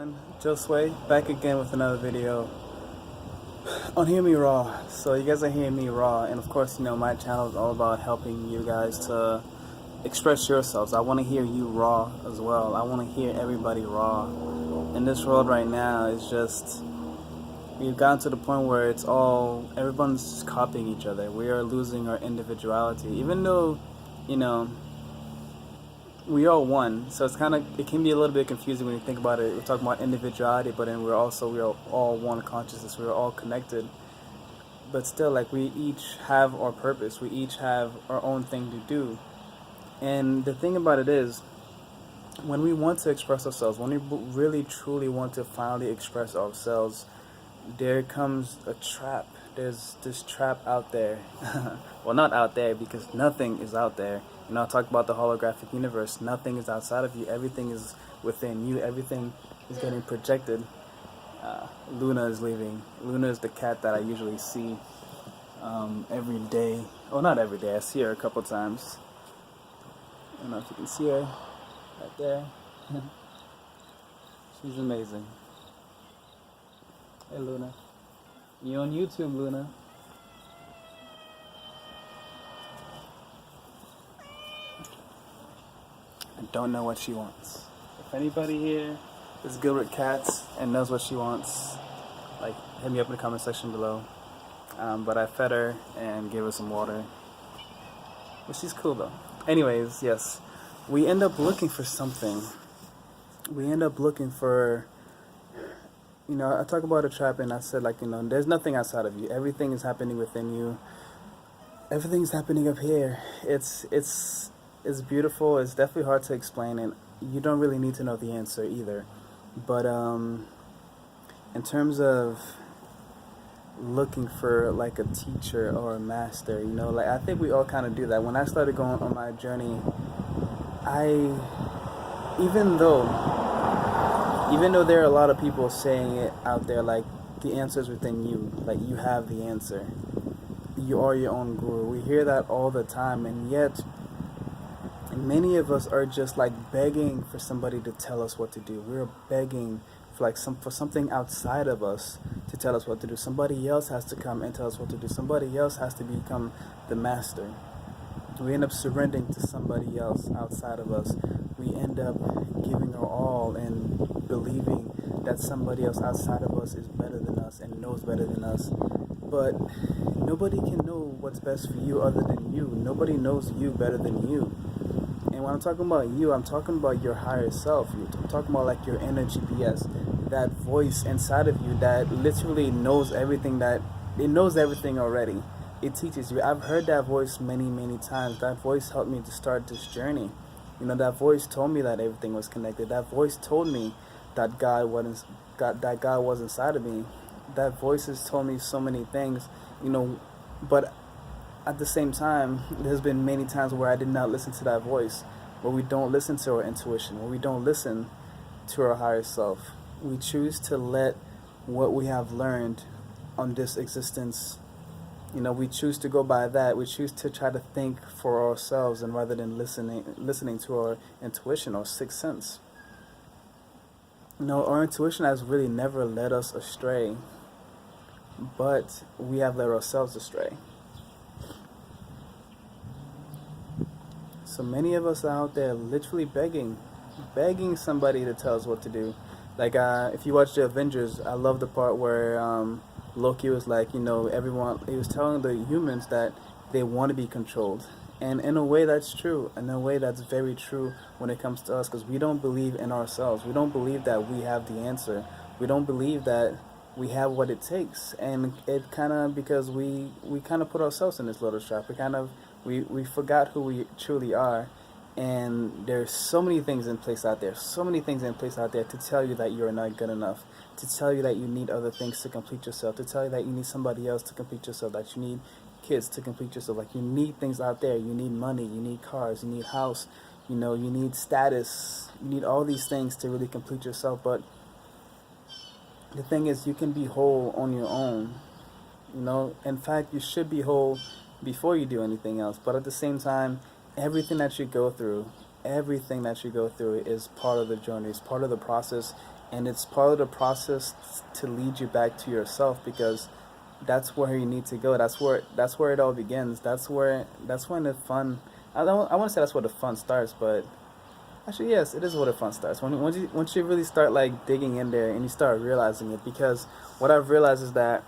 everyone, Josue back again with another video on Hear Me Raw. So you guys are hearing me raw, and of course, my channel is all about helping you guys to express yourselves. I want to hear you raw as well. I want to hear everybody raw. In this world right now, it's just, we've gotten to the point where it's all, everyone's just copying each other. We are losing our individuality, even though, we are one, so it can be a little bit confusing when you think about it. We're talking about individuality, but then we are all one consciousness. We're all connected, but still, like, we each have our purpose. We each have our own thing to do. And the thing about it is, when we want to express ourselves, when we really truly want to finally express ourselves, there comes a trap. There's this trap out there. Well, not out there, because nothing is out there. I talk about the holographic universe. Nothing is outside of you. Everything is within you. Everything is getting projected. Luna is leaving. Luna is the cat that I usually see every day. Well, not every day. I see her a couple times. I don't know if you can see her right there. She's amazing. Hey, Luna. You on YouTube, Luna? I don't know what she wants. If anybody here is good with cats and knows what she wants, like, hit me up in the comment section below. But I fed her and gave her some water. But she's cool though. Anyways, yes. We end up looking for something. We end up looking for, I talk about a trap, and I said, like, there's nothing outside of you. Everything is happening within you. Everything's happening up here. It's beautiful. It's definitely hard to explain, and you don't really need to know the answer either. But in terms of looking for, like, a teacher or a master, like, I think we all kind of do that. When I started going on my journey, even though there are a lot of people saying it out there, like, the answer is within you, like, you have the answer, you are your own guru. We hear that all the time, and yet many of us are just, like, begging for somebody to tell us what to do. We're begging for, like, for something outside of us to tell us what to do. Somebody else has to come and tell us what to do. Somebody else has to become the master. We end up surrendering to somebody else outside of us. We end up giving our all and believing that somebody else outside of us is better than us and knows better than us. But nobody can know what's best for you other than you. Nobody knows you better than you. And when I'm talking about you, I'm talking about your higher self. I'm talking about, like, your inner GPS, that voice inside of you that literally knows everything, it knows everything already. It teaches you. I've heard that voice many, many times. That voice helped me to start this journey. That voice told me that everything was connected. That voice told me that God was inside of me. That voice has told me so many things, but at the same time, there's been many times where I did not listen to that voice, where we don't listen to our intuition, where we don't listen to our higher self. We choose to let what we have learned on this existence, we choose to go by that. We choose to try to think for ourselves, and rather than listening to our intuition or sixth sense. Our intuition has really never led us astray, but we have led ourselves astray. So many of us are out there literally begging somebody to tell us what to do. Like, if you watch the Avengers, I love the part where Loki was like, everyone, he was telling the humans that they want to be controlled. And in a way, that's true. In a way, that's very true when it comes to us, because we don't believe in ourselves. We don't believe that we have the answer. We don't believe that we have what it takes. And it kind of, because we kind of put ourselves in this little trap. We forgot who we truly are. And there's so many things in place out there, to tell you that you're not good enough, to tell you that you need other things to complete yourself, to tell you that you need somebody else to complete yourself, that you need kids to complete yourself, like, you need things out there. You need money, you need cars, you need house, you need status, you need all these things to really complete yourself. But the thing is, you can be whole on your own. In fact, you should be whole before you do anything else. But at the same time, everything that you go through is part of the journey. It's part of the process. And it's part of the process to lead you back to yourself, because that's where you need to go. That's where it all begins. That's when the fun. I want to say that's where the fun starts, but actually, yes, it is where the fun starts. Once you really start like digging in there and you start realizing it. Because what I've realized is that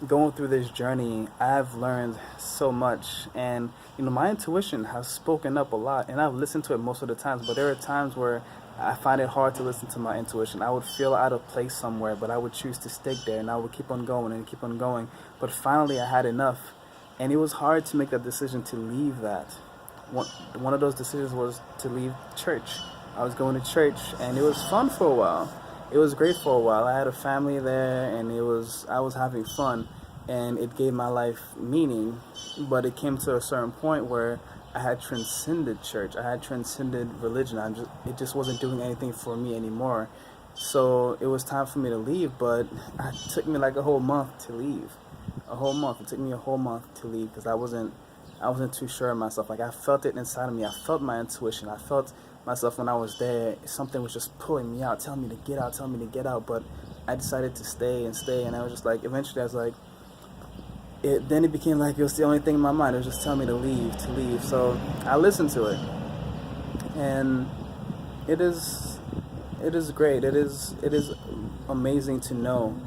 going through this journey, I've learned so much, and my intuition has spoken up a lot, and I've listened to it most of the times. But there are times where I find it hard to listen to my intuition. I would feel out of place somewhere, but I would choose to stick there, and I would keep on going and keep on going. But finally, I had enough, and it was hard to make that decision to leave that. One of those decisions was to leave church. I was going to church, and it was fun for a while. It was great for a while. I had a family there, and I was having fun, and it gave my life meaning. But it came to a certain point where I had transcended church. I had transcended religion. It just wasn't doing anything for me anymore. So it was time for me to leave, but it took me like a whole month to leave. A whole month. It took me a whole month to leave because I wasn't too sure of myself. Like, I felt it inside of me. I felt my intuition. I felt myself when I was there. Something was just pulling me out, telling me to get out, telling me to get out. But I decided to stay and stay, and I was just like, eventually I was like, then it became like it was the only thing in my mind. It was just telling me to leave. So I listened to it, and it is great. It is amazing to know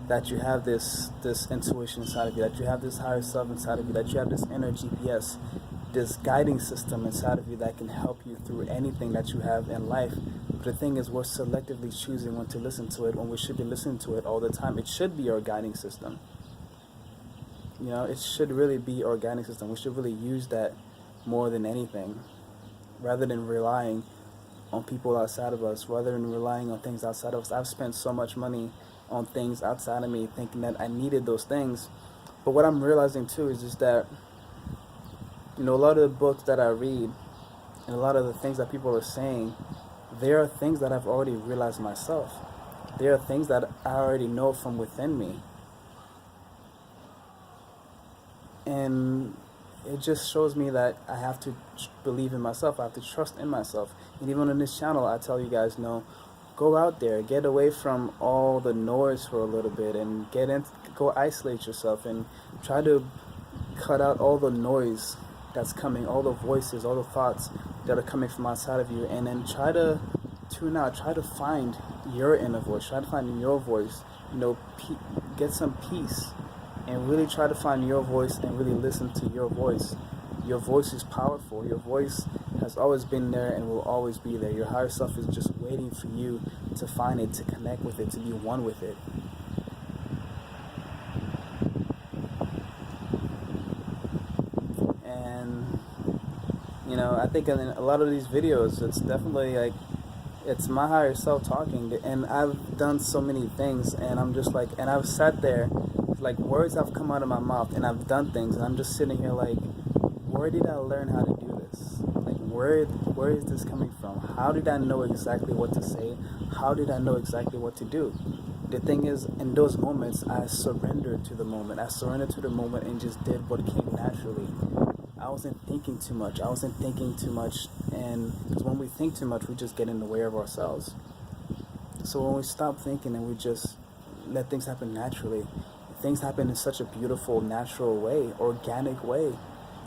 that you have this intuition inside of you, that you have this higher self inside of you, that you have this inner GPS, this guiding system inside of you that can help you through anything that you have in life. But the thing is, we're selectively choosing when to listen to it, when we should be listening to it all the time. It should be our guiding system. It should really be our guiding system. We should really use that more than anything, rather than relying on people outside of us, rather than relying on things outside of us. I've spent so much money on things outside of me, thinking that I needed those things. But what I'm realizing too is just that, a lot of the books that I read and a lot of the things that people are saying, there are things that I've already realized myself. There are things that I already know from within me. And it just shows me that I have to believe in myself. I have to trust in myself. And even on this channel, I tell you guys, go out there, get away from all the noise for a little bit, and go isolate yourself, and try to cut out all the noise that's coming, all the voices, all the thoughts that are coming from outside of you, and then try to tune out, try to find your inner voice, try to find your voice, get some peace, and really try to find your voice and really listen to your voice. Your voice is powerful. Your voice has always been there and will always be there. Your higher self is just waiting for you to find it, to connect with it, to be one with it. And, I think in a lot of these videos, it's definitely like, it's my higher self talking. And I've done so many things, and I'm just like, and I've sat there, like, words have come out of my mouth, and I've done things, and I'm just sitting here like, where did I learn how to do this? Like, where is this coming from? How did I know exactly what to say? How did I know exactly what to do? The thing is, in those moments, I surrendered to the moment. I surrendered to the moment and just did what came naturally. I wasn't thinking too much. And because when we think too much, we just get in the way of ourselves. So when we stop thinking and we just let things happen naturally, things happen in such a beautiful, natural way, organic way.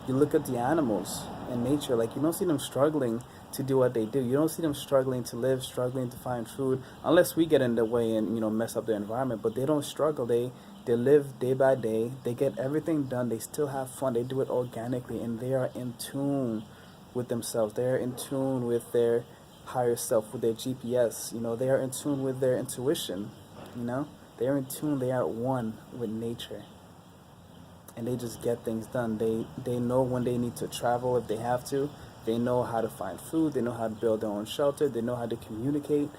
You look at the animals in nature, like, you don't see them struggling to do what they do. You don't see them struggling to live, struggling to find food, unless we get in their way and, mess up their environment. But they don't struggle. They live day by day. They get everything done. They still have fun. They do it organically, and they are in tune with themselves. They are in tune with their higher self, with their GPS. They are in tune with their intuition. They are in tune. They are at one with nature. And they just get things done. They know when they need to travel if they have to. They know how to find food. They know how to build their own shelter. They know how to communicate.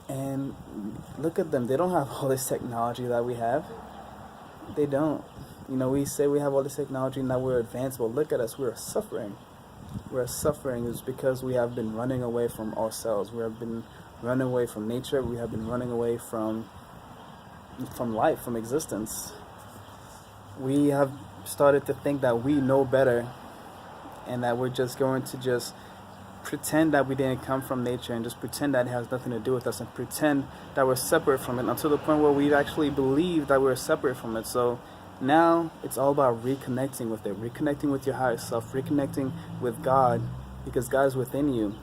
And look at them. They don't have all this technology that we have. They don't. We say we have all this technology and that we're advanced, but look at us. We're suffering. We're suffering is because we have been running away from ourselves. We have been running away from nature. We have been running away from life, from existence. We have started to think that we know better, and that we're just going to just pretend that we didn't come from nature and just pretend that it has nothing to do with us and pretend that we're separate from it until the point where we actually believe that we're separate from it. So now it's all about reconnecting with it, reconnecting with your higher self, reconnecting with God, because God is within you.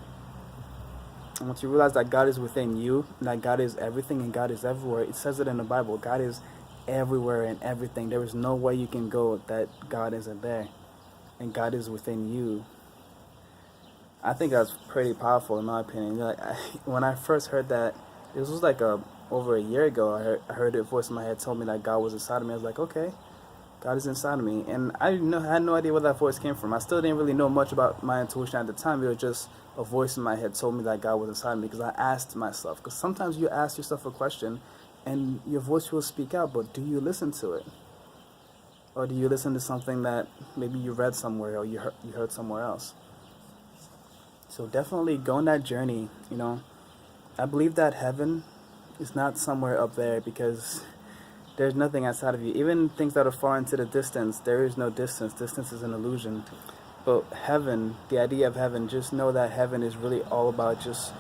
And once you realize that God is within you, and that God is everything and God is everywhere, it says it in the Bible, God is everywhere and everything. There is no way you can go that God isn't there, and God is within you. I think that's pretty powerful in my opinion. Like, when I first heard that, this was like over a year ago. I heard a voice in my head told me that God was inside of me. I was like, okay, God is inside of me, and I had no idea where that voice came from. I still didn't really know much about my intuition at the time. It was just a voice in my head told me that God was inside of me because I asked myself. Because sometimes you ask yourself a question, and your voice will speak out, but do you listen to it? Or do you listen to something that maybe you read somewhere or you heard somewhere else? So definitely go on that journey, I believe that heaven is not somewhere up there because there's nothing outside of you. Even things that are far into the distance, there is no distance. Distance is an illusion. But heaven, the idea of heaven, just know that heaven is really all about just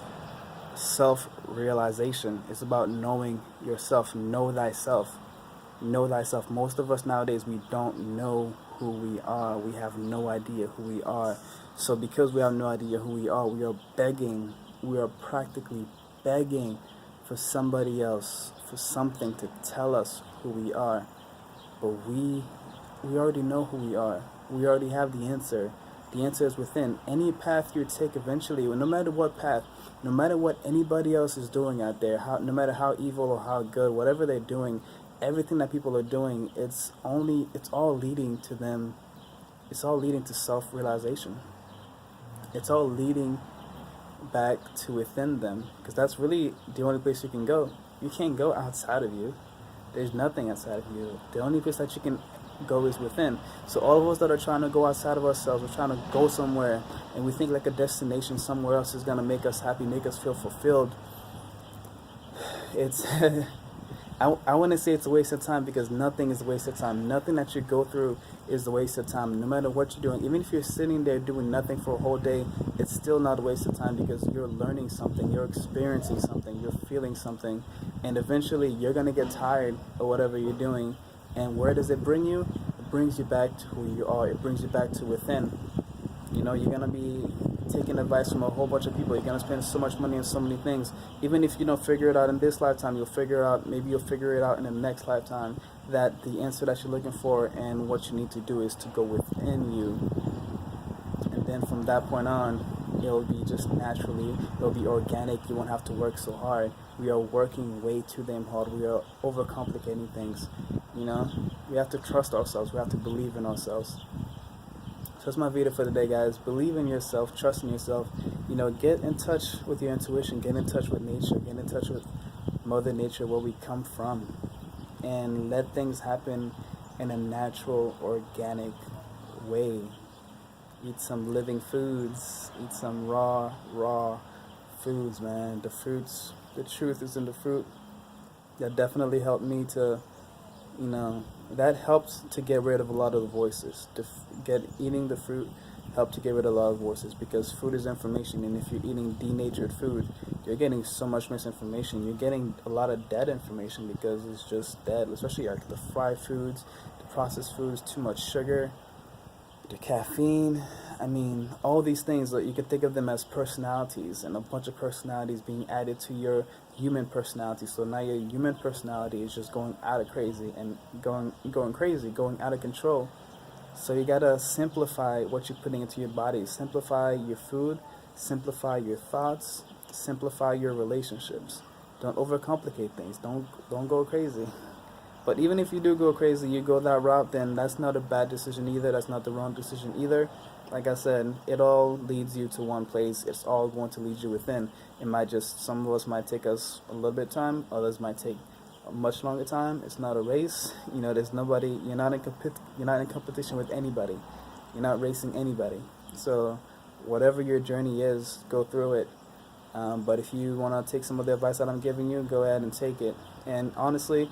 self-realization. It's about knowing yourself. Know thyself. Know thyself. Most of us nowadays, we don't know who we are. We have no idea who we are. So because we have no idea who we are begging, we are practically begging for somebody else, for something to tell us who we are. But we already know who we are. We already have the answer. The answer is within. Any path you take eventually, no matter what path, no matter what anybody else is doing out there, no matter how evil or how good, whatever they're doing, everything that people are doing, it's all leading to them. It's all leading to self-realization. It's all leading back to within them, because that's really the only place you can go. You can't go outside of you. There's nothing outside of you. The only place that you can go is within. So all of us that are trying to go outside of ourselves, we're trying to go somewhere, and we think like a destination somewhere else is going to make us happy, make us feel fulfilled. It's I wouldn't say it's a waste of time, because nothing is a waste of time. Nothing that you go through is a waste of time. No matter what you're doing, even if you're sitting there doing nothing for a whole day, it's still not a waste of time, because you're learning something, you're experiencing something, you're feeling something, and eventually you're going to get tired of whatever you're doing. And where does it bring you? It brings you back to who you are. It brings you back to within. You're going to be taking advice from a whole bunch of people. You're going to spend so much money on so many things. Even if you don't figure it out in this lifetime, maybe you'll figure it out in the next lifetime, that the answer that you're looking for and what you need to do is to go within you. And then from that point on, it'll be just naturally, it'll be organic. You won't have to work so hard. We are working way too damn hard. We are overcomplicating things. We have to trust ourselves. We have to believe in ourselves. So that's my video for today, guys. Believe in yourself, trust in yourself. Get in touch with your intuition, get in touch with nature, get in touch with Mother Nature, where we come from, and let things happen in a natural, organic way. Eat some living foods, eat some raw foods, man. The truth is in the fruit. That definitely helped me to, that helps to get rid of a lot of the voices. Eating the fruit helped to get rid of a lot of voices, because food is information, and if you're eating denatured food, you're getting so much misinformation. You're getting a lot of dead information, because it's just dead, especially like the fried foods, the processed foods, too much sugar, the caffeine. All these things, you can think of them as personalities, and a bunch of personalities being added to your human personality. So now your human personality is just going out of crazy and going crazy, going out of control. So you gotta simplify what you're putting into your body. Simplify your food, simplify your thoughts, simplify your relationships. Don't overcomplicate things. Don't go crazy. But even if you do go crazy, you go that route, then that's not a bad decision either. That's not the wrong decision either. Like I said, it all leads you to one place. It's all going to lead you within. Some of us might take us a little bit of time. Others might take a much longer time. It's not a race. There's nobody. You're not in competition with anybody. You're not racing anybody. So whatever your journey is, go through it. But if you want to take some of the advice that I'm giving you, go ahead and take it. And honestly,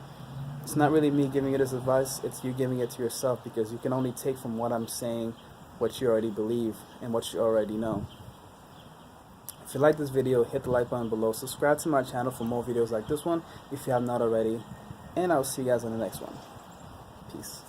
it's not really me giving you this advice, it's you giving it to yourself, because you can only take from what I'm saying what you already believe and what you already know. If you like this video, hit the like button below. Subscribe to my channel for more videos like this one if you have not already. And I'll see you guys in the next one. Peace.